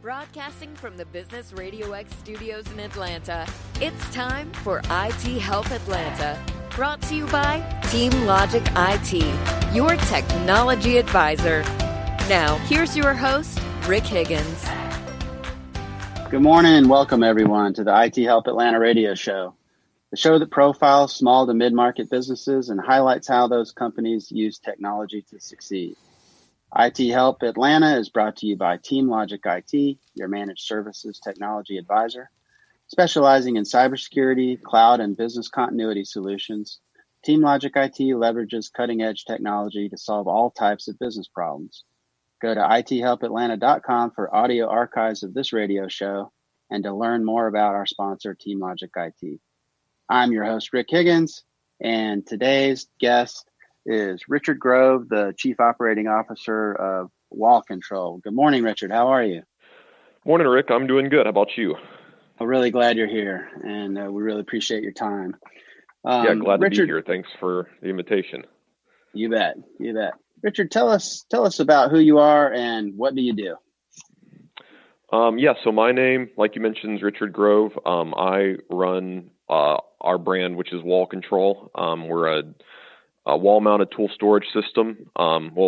Broadcasting from the Business Radio X studios in Atlanta, it's time for IT Help Atlanta. Brought to you by TeamLogic IT, your technology advisor. Now, here's your host, Rick Higgins. Good morning and welcome everyone to the IT Help Atlanta radio show, the show that profiles small to mid-market businesses and highlights how those companies use technology to succeed. IT Help Atlanta is brought to you by TeamLogic IT, your managed services technology advisor. Specializing in cybersecurity, cloud, and business continuity solutions, TeamLogic IT leverages cutting-edge technology to solve all types of business problems. Go to ithelpatlanta.com for audio archives of this radio show and to learn more about our sponsor, TeamLogic IT. I'm your host, Rick Higgins, and today's guest is Richard Grove, the Chief Operating Officer of Wall Control. Good morning, Richard. How are you? Morning, Rick. I'm doing good. How about you? I'm really glad you're here, and we really appreciate your time. Glad to be here. Thanks for the invitation. You bet. Richard, tell us about who you are and what do you do? So my name, like you mentioned, is Richard Grove. I run our brand, which is Wall Control. We're a wall-mounted tool storage system.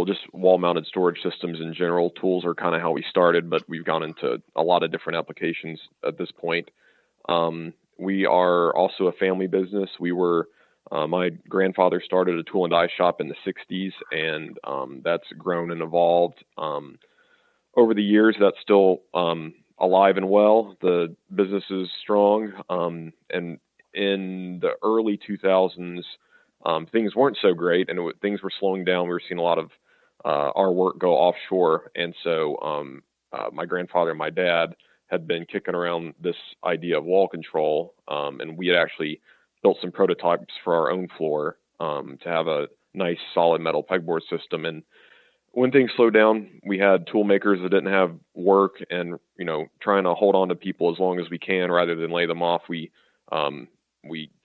Just wall-mounted storage systems in general. Tools are kind of how we started, but we've gone into a lot of different applications at this point. We are also a family business. My grandfather started a tool and die shop in the 60s, and that's grown and evolved. Over the years, that's still alive and well. The business is strong, and in the early 2000s, things weren't so great, and things were slowing down. We were seeing a lot of our work go offshore, and so my grandfather and my dad had been kicking around this idea of wall control, and we had actually built some prototypes for our own floor to have a nice solid metal pegboard system. And when things slowed down, we had tool makers that didn't have work, and trying to hold on to people as long as we can rather than lay them off. We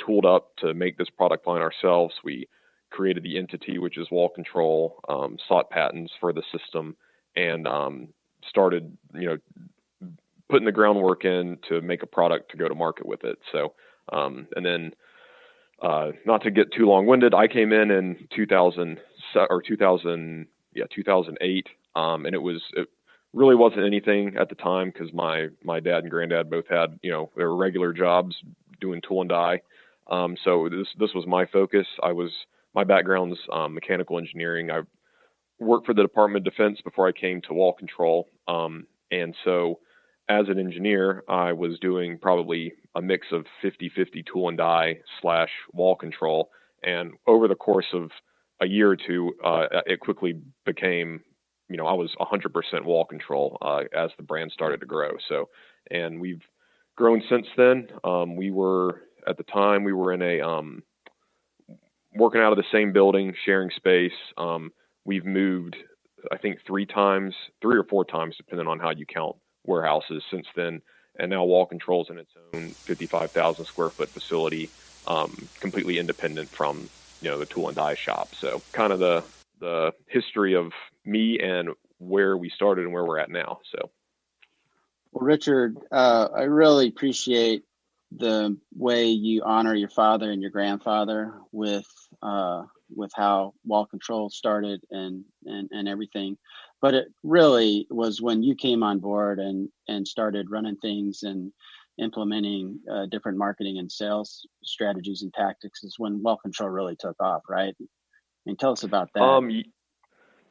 tooled up to make this product line ourselves. We created the entity, which is Wall Control, sought patents for the system, and started, putting the groundwork in to make a product to go to market with it. So, and then, not to get too long-winded, I came in 2008, and it really wasn't anything at the time because my dad and granddad both had, their regular jobs doing tool and die. So this was my focus. My background's mechanical engineering. I worked for the Department of Defense before I came to Wall Control. And so as an engineer, I was doing probably a mix of 50-50 tool and die / wall control. And over the course of a year or two, it quickly became, I was 100% wall control as the brand started to grow. So, and we've grown since then. At the time, we were in working out of the same building, sharing space. We've moved, I think, 3 or 4 times, depending on how you count warehouses since then. And now Wall Control's in its own 55,000 square foot facility, completely independent from, the tool and die shop. So kind of the history of me and where we started and where we're at now. So. Well, Richard, I really appreciate the way you honor your father and your grandfather with how Wall Control started and everything. But it really was when you came on board and started running things and implementing different marketing and sales strategies and tactics is when Wall Control really took off, right? I mean, tell us about that.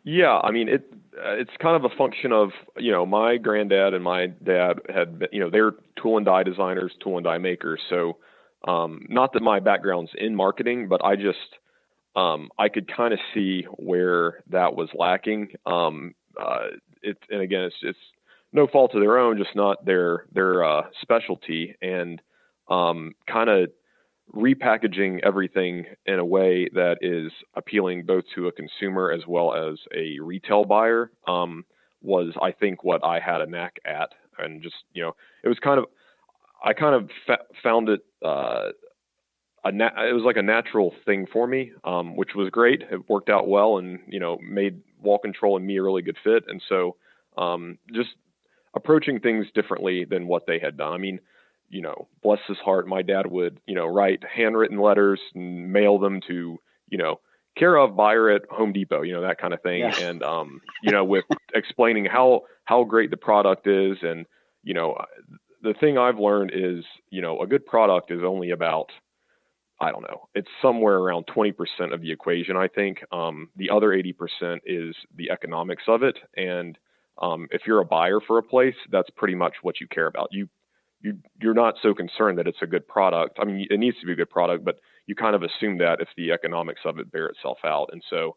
Yeah, I mean, it's kind of a function of, my granddad and my dad had been, they're tool and die designers, tool and die makers. So not that my background's in marketing, but I could kind of see where that was lacking. And again, it's no fault of their own, just not their specialty, and kind of repackaging everything in a way that is appealing both to a consumer as well as a retail buyer was, I think, what I had a knack at. And just, it was I found it, it was like a natural thing for me, which was great. It worked out well and, made Wall Control and me a really good fit. And so approaching things differently than what they had done. I mean, bless his heart, my dad would, write handwritten letters and mail them to, care of buyer at Home Depot, that kind of thing. Yeah. And, with explaining how great the product is. And, the thing I've learned is, a good product is only about, I don't know, it's somewhere around 20% of the equation, I think. The other 80% is the economics of it. And if you're a buyer for a place, that's pretty much what you care about. You're not so concerned that it's a good product. I mean, it needs to be a good product, but you kind of assume that if the economics of it bear itself out. And so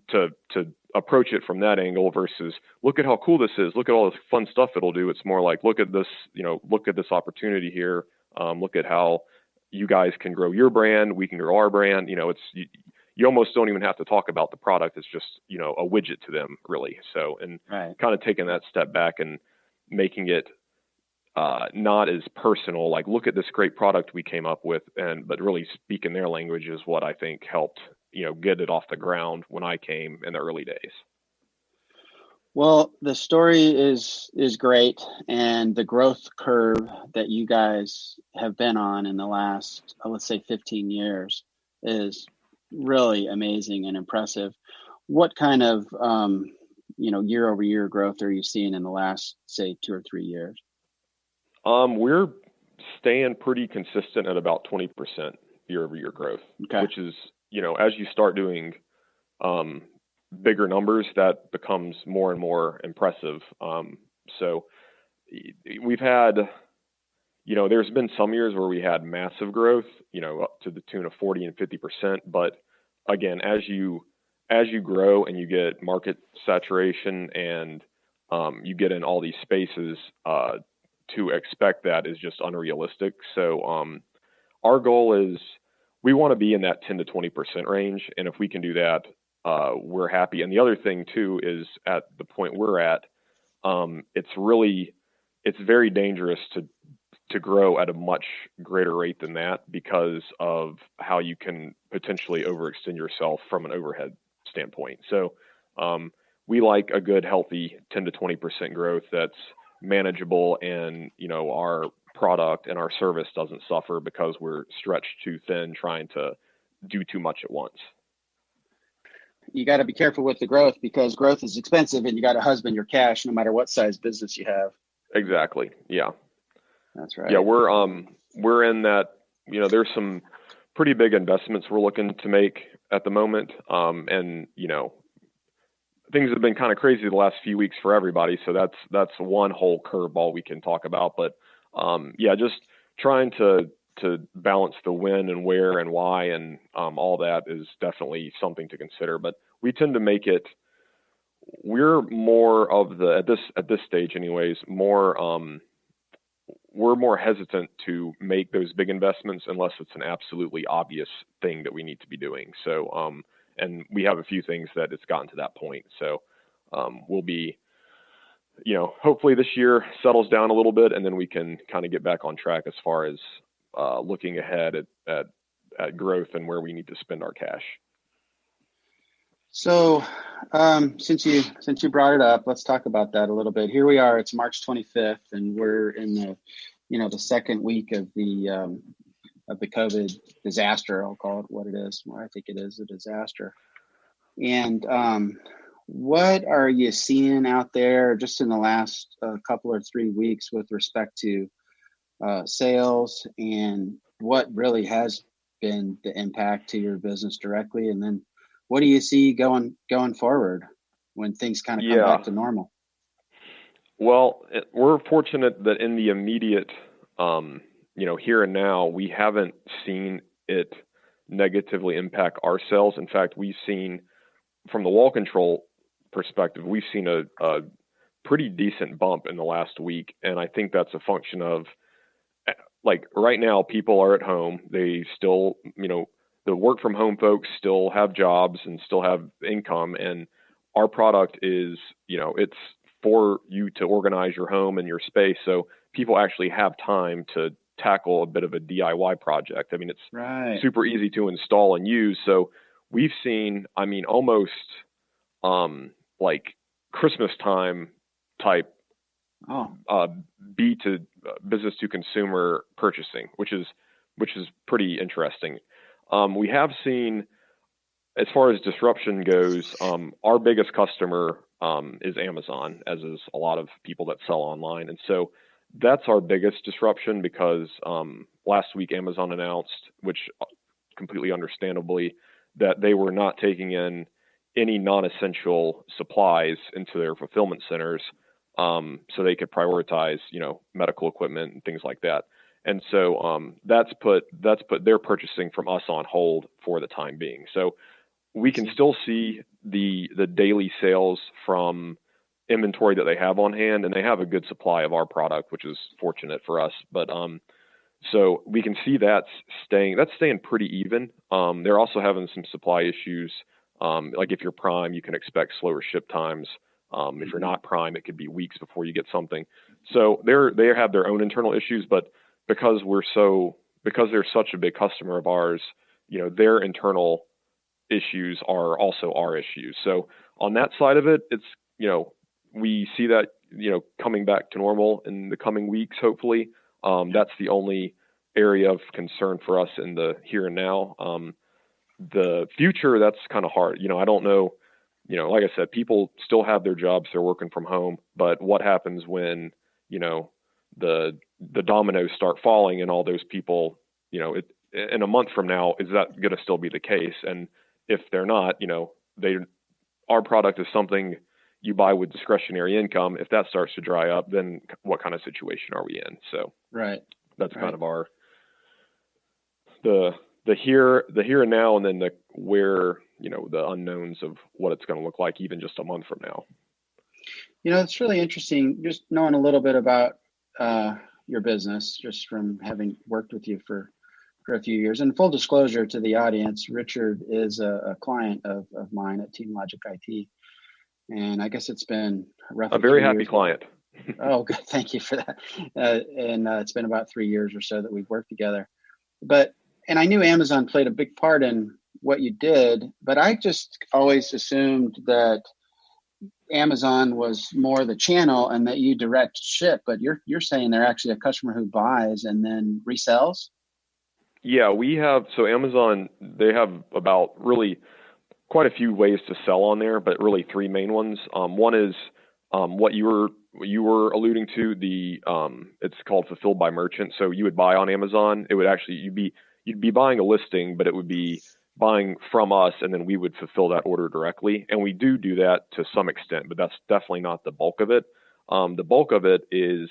to approach it from that angle versus look at how cool this is, look at all the fun stuff it'll do. It's more like, look at this, look at this opportunity here. Look at how you guys can grow your brand. We can grow our brand. You almost don't even have to talk about the product. It's just, a widget to them really. So, and Right. kind of taking that step back and making it not as personal, like look at this great product we came up with, but really speaking their language is what I think helped, get it off the ground when I came in the early days. Well, the story is great, and the growth curve that you guys have been on in the last, let's say 15 years is really amazing and impressive. What kind of, year over year growth are you seeing in the last, say, 2 or 3 years? We're staying pretty consistent at about 20% year over year growth, Okay. which is, as you start doing bigger numbers, that becomes more and more impressive. So we've had, there's been some years where we had massive growth, up to the tune of 40 and 50%. But again, as you grow and you get market saturation and you get in all these spaces, to expect that is just unrealistic. So our goal is we want to be in that 10 to 20% range. And if we can do that, we're happy. And the other thing too is at the point we're at, it's very dangerous to grow at a much greater rate than that because of how you can potentially overextend yourself from an overhead standpoint. So we like a good, healthy 10 to 20% growth that's manageable, and our product and our service doesn't suffer because we're stretched too thin trying to do too much at once. You got to be careful with the growth because growth is expensive, and you got to husband your cash no matter what size business you have. Exactly. Yeah. That's right. Yeah, we're in that, there's some pretty big investments we're looking to make at the moment. And things have been kind of crazy the last few weeks for everybody. So that's one whole curveball we can talk about. But just trying to balance the when and where and why and all that is definitely something to consider. But we tend to make it. We're more of at this stage, anyways. We're more hesitant to make those big investments unless it's an absolutely obvious thing that we need to be doing. So, and we have a few things that it's gotten to that point. So, we'll be, hopefully this year settles down a little bit, and then we can kind of get back on track as far as looking ahead at growth and where we need to spend our cash. So, since you brought it up, let's talk about that a little bit. Here we are. It's March 25th, and we're in the second week of the COVID disaster. I'll call it what it is. Well, I think it is a disaster. And what are you seeing out there just in the last couple or 3 weeks with respect to sales, and what really has been the impact to your business directly? And then what do you see going forward when things kind of come back to normal? Well, we're fortunate that in the immediate, here and now, we haven't seen it negatively impact our sales. In fact, we've seen, from the wall control perspective, we've seen a pretty decent bump in the last week. And I think that's a function of, like, right now, people are at home. They still, the work from home folks still have jobs and still have income. And our product is, it's for you to organize your home and your space. So people actually have time to tackle a bit of a DIY project. I mean, it's super easy to install and use. So we've seen, almost like Christmas time type Oh, B to business to consumer purchasing, which is pretty interesting. We have seen, as far as disruption goes, our biggest customer is Amazon, as is a lot of people that sell online. And so that's our biggest disruption because last week Amazon announced, which completely understandably, that they were not taking in any non-essential supplies into their fulfillment centers so they could prioritize, medical equipment and things like that. And so that's put their purchasing from us on hold for the time being. So we can still see the daily sales from inventory that they have on hand, and they have a good supply of our product, which is fortunate for us. But so we can see that's staying pretty even. They're also having some supply issues. Like if you're Prime, you can expect slower ship times. If you're not Prime, it could be weeks before you get something. So they have their own internal issues, but because they're such a big customer of ours, their internal issues are also our issues. So on that side of it, it's, we see that, coming back to normal in the coming weeks, hopefully. That's the only area of concern for us in the here and now. The future, that's kind of hard. I don't know, like I said, people still have their jobs, they're working from home, but what happens when, the dominoes start falling and all those people, in a month from now, is that going to still be the case? And if they're not, our product is something you buy with discretionary income. If that starts to dry up, then what kind of situation are we in? So right. That's kind of our, the here and now, and then the where, the unknowns of what it's going to look like even just a month from now. It's really interesting just knowing a little bit about your business, just from having worked with you for a few years. And full disclosure to the audience, Richard is a client of mine at TeamLogic IT. And I guess it's been roughly a very 3 happy years. Client. Oh, good. Thank you for that. And it's been about 3 years or so that we've worked together. And I knew Amazon played a big part in what you did, but I just always assumed that Amazon was more the channel and that you direct ship, but you're saying they're actually a customer who buys and then resells? Yeah, so Amazon, they have about really quite a few ways to sell on there, but really three main ones. One is what you were alluding to, it's called fulfilled by merchant. So you would buy on Amazon. It would actually, you'd be buying a listing, but it would be buying from us, and then we would fulfill that order directly. And we do that to some extent, but that's definitely not the bulk of it. The bulk of it is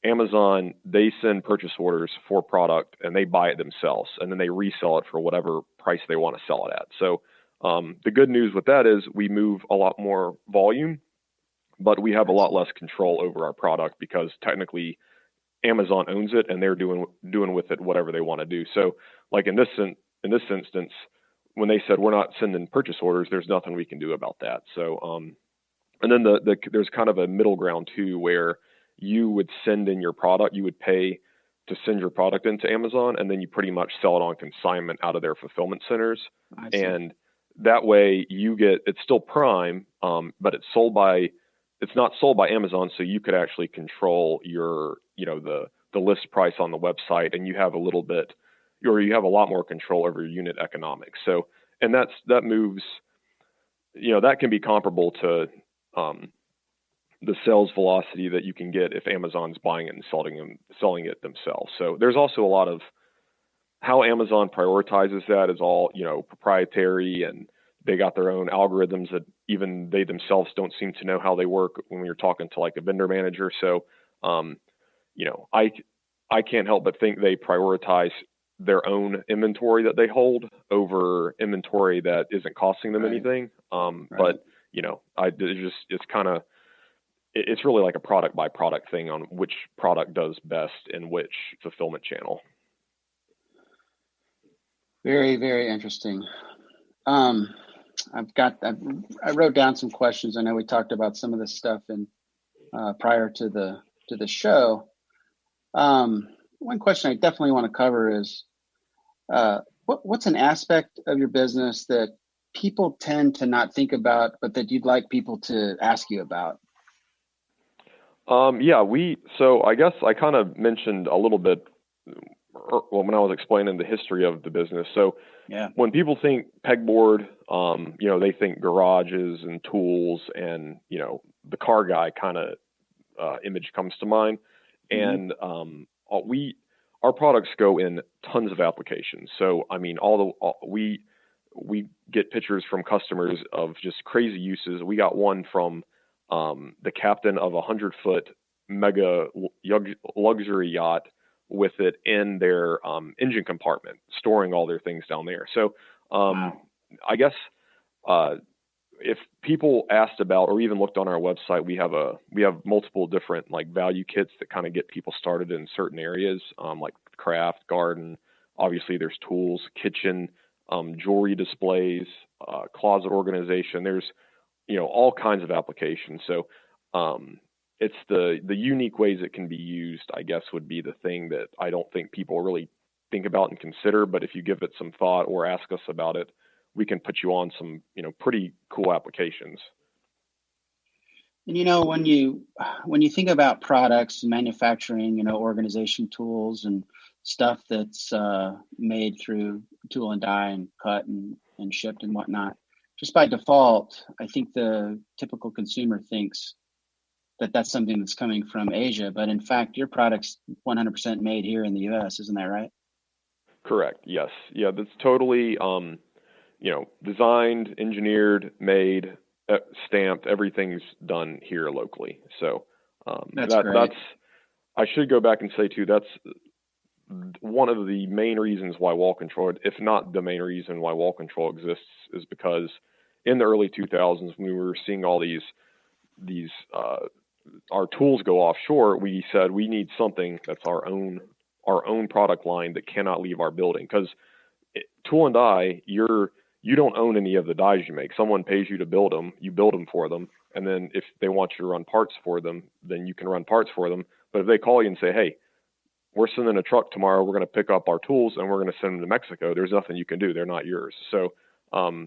Amazon, they send purchase orders for product and they buy it themselves, and then they resell it for whatever price they want to sell it at. So the good news with that is we move a lot more volume, but we have a lot less control over our product because technically Amazon owns it and they're doing with it whatever they want to do. So like in this instance, when they said we're not sending purchase orders, there's nothing we can do about that. So and then there's kind of a middle ground too, where you would send in your product, you would pay to send your product into Amazon, and then you pretty much sell it on consignment out of their fulfillment centers. And that way it's still Prime, but it's not sold by Amazon. So you could actually control your, the list price on the website, and you have a lot more control over your unit economics. So, and that moves, that can be comparable to, the sales velocity that you can get if Amazon's buying it and selling it themselves. So there's also a lot of how Amazon prioritizes that is all, proprietary, and they got their own algorithms that even they themselves don't seem to know how they work when you're talking to like a vendor manager. So, I can't help but think they prioritize their own inventory that they hold over inventory that isn't costing them anything. But it's really like a product by product thing on which product does best in which fulfillment channel. Very, very interesting. I wrote down some questions. I know we talked about some of this stuff prior to the show. One question I definitely want to cover is what's an aspect of your business that people tend to not think about, but that you'd like people to ask you about? So I guess I kind of mentioned a little bit, when I was explaining the history of the business. So Yeah. when people think pegboard, they think garages and tools and, the car guy kind of image comes to mind. Mm-hmm. And our products go in tons of applications. So, I mean, we get pictures from customers of just crazy uses. We got one from the captain of a 100-foot mega luxury yacht with it in their engine compartment, storing all their things down there. So Wow. I guess if people asked about or even looked on our website, we have multiple different like value kits that kind of get people started in certain areas, like craft, garden. Obviously, there's tools, kitchen, jewelry displays, closet organization. There's all kinds of applications. So it's the unique ways it can be used, I guess, would be the thing that I don't think people really think about and consider. But if you give it some thought or ask us about it, we can put you on some, pretty cool applications. And when you think about products, manufacturing, organization tools and stuff that's made through tool and die and cut and shipped and whatnot, just by default, I think the typical consumer thinks that that's something that's coming from Asia, but in fact, your product's 100% made here in the U.S., isn't that right? Correct. Yes. Yeah. That's totally, designed, engineered, made, stamped. Everything's done here locally. So That's great. that's. I should go back and say too. That's one of the main reasons why wall control, if not the main reason why wall control exists, is because in the early 2000s, when we were seeing all these our tools go offshore, we said we need something that's our own product line that cannot leave our building. Because tool and die, you don't own any of the dies you make. Someone pays you to build them, you build them for them, and then if they want you to run parts for them, then you can run parts for them. But if they call you and say, hey, we're sending a truck tomorrow, we're going to pick up our tools and we're going to send them to Mexico, there's nothing you can do. They're not yours. So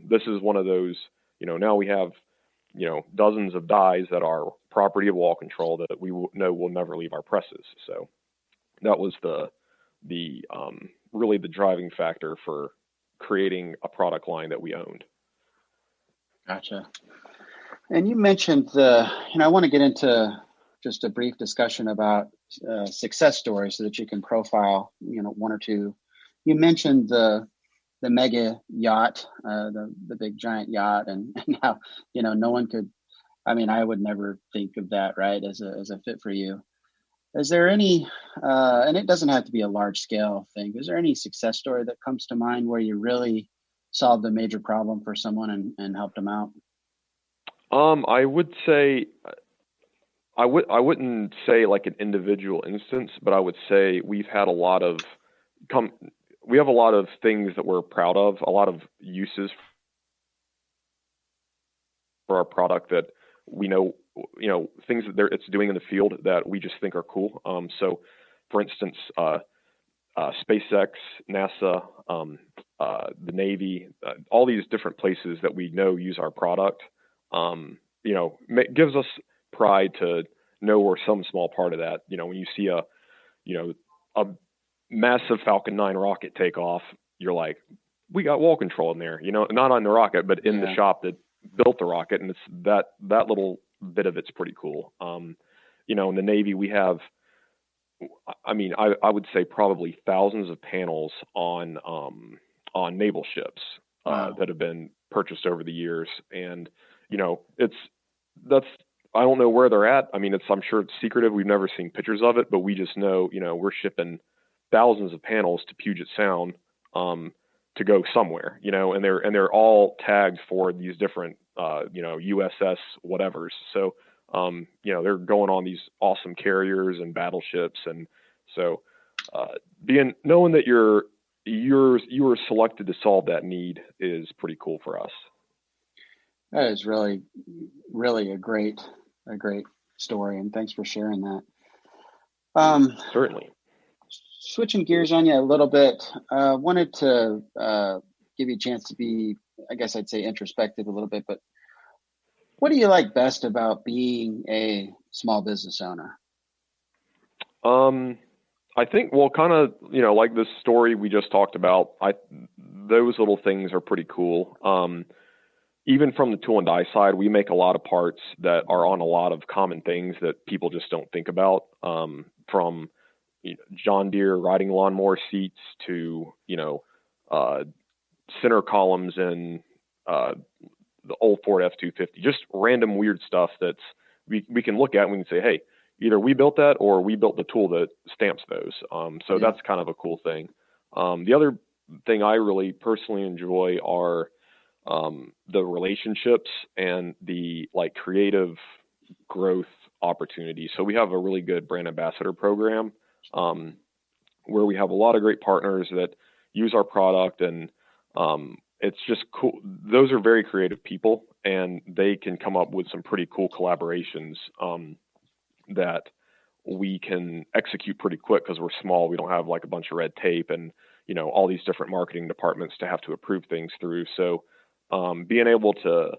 this is one of those, now we have, dozens of dies that are property of wall control that we know will never leave our presses. So that was the really the driving factor for creating a product line that we owned. Gotcha. And you mentioned I want to get into just a brief discussion about success stories so that you can profile, one or two. You mentioned the mega yacht, the big giant yacht, and how, no one could, I would never think of that, right, as a fit for you. Is there any, and it doesn't have to be a large scale thing, is there any success story that comes to mind where you really solved a major problem for someone and helped them out? I would say, I wouldn't say like an individual instance, but I would say we have a lot of things that we're proud of, a lot of uses for our product that we know, things that it's doing in the field that we just think are cool. So for instance, SpaceX, NASA, the Navy, all these different places that we know use our product, gives us pride to know we're some small part of that. When you see a massive Falcon 9 rocket take off, you're like, we got wall control in there, not on the rocket, but in the shop that built the rocket. And it's that little bit of it's pretty cool. In the Navy, we have, I would say probably thousands of panels on naval ships that have been purchased over the years. And, I don't know where they're at. I'm sure it's secretive. We've never seen pictures of it, but we just know, we're shipping thousands of panels to Puget Sound to go somewhere, and they're all tagged for these different, USS whatevers. So, they're going on these awesome carriers and battleships. And so, knowing that you were selected to solve that need is pretty cool for us. That is really, really a great story, and thanks for sharing that. Certainly. Switching gears on you a little bit, wanted to give you a chance to be, I guess I'd say introspective a little bit, but what do you like best about being a small business owner? I think, well, kind of, like this story we just talked about, those little things are pretty cool. Even from the tool and die side, we make a lot of parts that are on a lot of common things that people just don't think about, from John Deere riding lawnmower seats to, center columns in the old Ford F-250, just random weird stuff that's we can look at and we can say, hey, either we built that or we built the tool that stamps those. So that's kind of a cool thing. The other thing I really personally enjoy are the relationships and the creative growth opportunities. So we have a really good brand ambassador program where we have a lot of great partners that use our product, and it's just cool. Those are very creative people, and they can come up with some pretty cool collaborations that we can execute pretty quick because we're small. We don't have a bunch of red tape and, all these different marketing departments to have to approve things through. So being able to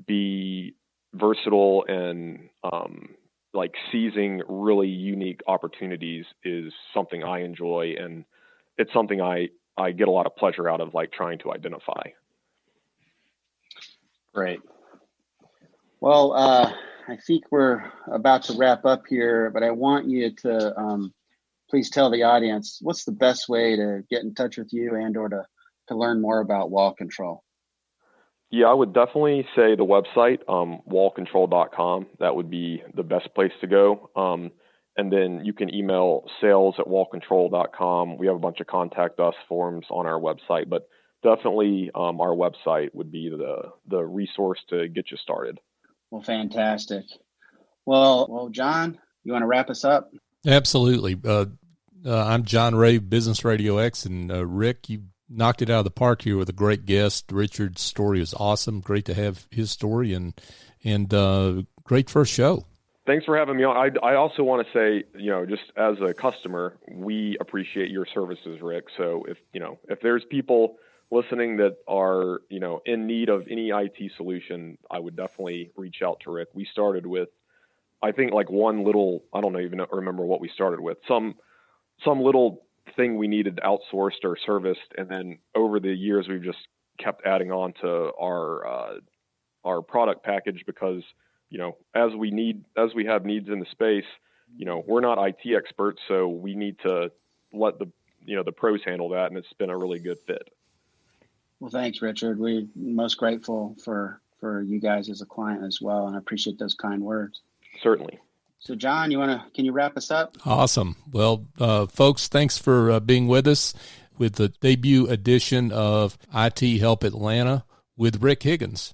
be versatile and seizing really unique opportunities is something I enjoy, and it's something I get a lot of pleasure out of, trying to identify. Great. Well, I think we're about to wrap up here, but I want you to please tell the audience what's the best way to get in touch with you and or to learn more about wall control. Yeah, I would definitely say the website, wallcontrol.com. That would be the best place to go. And then you can email sales@wallcontrol.com. We have a bunch of contact us forms on our website, but definitely our website would be the resource to get you started. Well, fantastic. Well, John, you want to wrap us up? Absolutely. I'm John Ray, Business Radio X, and Rick, you knocked it out of the park here with a great guest. Richard's story is awesome. Great to have his story, and great first show. Thanks for having me on. I also want to say, just as a customer, we appreciate your services, Rick. So if there's people listening that are, in need of any IT solution, I would definitely reach out to Rick. We started with, I think, one little, I don't even remember what we started with, some little thing we needed outsourced or serviced. And then over the years, we've just kept adding on to our product package because, as we have needs in the space, we're not IT experts, so we need to let the pros handle that. And it's been a really good fit. Well, thanks, Richard. We're most grateful for you guys as a client as well, and I appreciate those kind words. Certainly. So, John, can you wrap us up? Awesome. Well, folks, thanks for being with us with the debut edition of IT Help Atlanta with Rick Higgins.